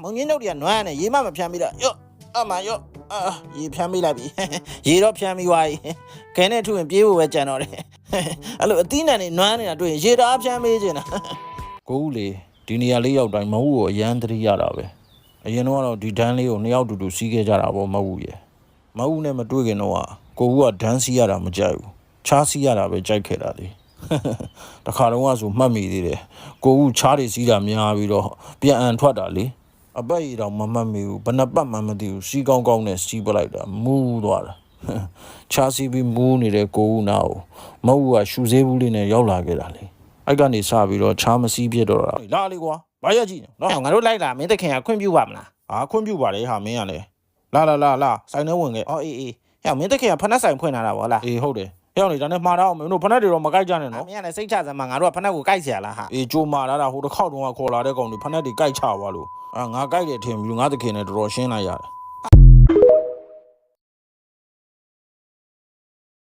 မုံငင်းတို့တွေကနွမ်းနဲ့ရေမဖြန်းပြီးတော့ယော့အမယော့ရေဖြန်းမိလိုက်ပြီရေတော့ဖြန်းပြီးသွားပြီခဲနဲ့ထုရင်ပြေးဖို့ပဲကြံတော့တယ်အဲ့လိုအသီးနှံတွေနွမ်းနေတာတွေ့ရင်ရေတအားဖြန်းမေးချင်တာကိုဦးလေဒီနေရာလေးရောက်တိုင်းမဟုတ်ကိုအရန်သတိရတာပဲအရင်တော့ဒီဒန်းလေးကိုနှစ်ယောက်တူတူစီးခဲ့ကြတာပေါ့မဟုတ်ရဲ့မဟုတ်နဲ့မတွေ့ခင်တော့ကိုဦးကဒန်းစီးရတာမကြိုက်ဘူးချားစီးရတာပဲကြိုက်ခဲ့တာလေတခါတော့ဆိုမှတ်မိသေးတယ်ကိုဦးချားတွေစီးတာများပြီးတော့ပြန်အန်ထွက်တာလေအပတ်ရတော့မမှတ်မိဘူးဘယ်နှပတ်မှမသိဘူးစီးကောင်းကောင်းနဲ့စီးပလိုက်တာမူးသွားတာချားစီးပြီးမူးနေတဲ့ကိုဦးနာကိုမဟုတ်ကရှူသေးဘူးလေးနဲ့ရောက်လာခဲ့တာလေအဲ့ကနေစပြီးတော့ချားမစီးပြစ်တော့တာလာလေကွာဘာရကြည့်နော်ငါတို့လိုက်လာမင်းတခင်ကခွင့်ပြုပါမလားခွင့်ပြုပါလေဟာမင်းကလေလာဆိုင်ထဲဝင်ခဲ့အေးဟဲ့မင်းတခင်ကဖနက်ဆိုင်ဖွင့်လာတာဗောလားအေးဟုတ်တယ်ဟဲ့အောင်လေဒါနဲ့မှားတော့မင်းတို့ဖနက်တွေတော့မကြိုက်ကြနဲ့နော်မင်းကလည်းစိတ်ချစမ်းမှာငါတို့ကဖနက်ကိုကြိုက်เสียလားဟာအေးကြိုမာလာတာဟိုတစ်ခေါက်တုန်းကခေါ်လာတဲ့ကောင်တွေဖနက်တွေကြိုက်ချသွားလို့ငါကြိုက်တယ်ထင်ပြီးငါတခင်နဲ့တော်တော်ရှင်းလိုက်ရတယ်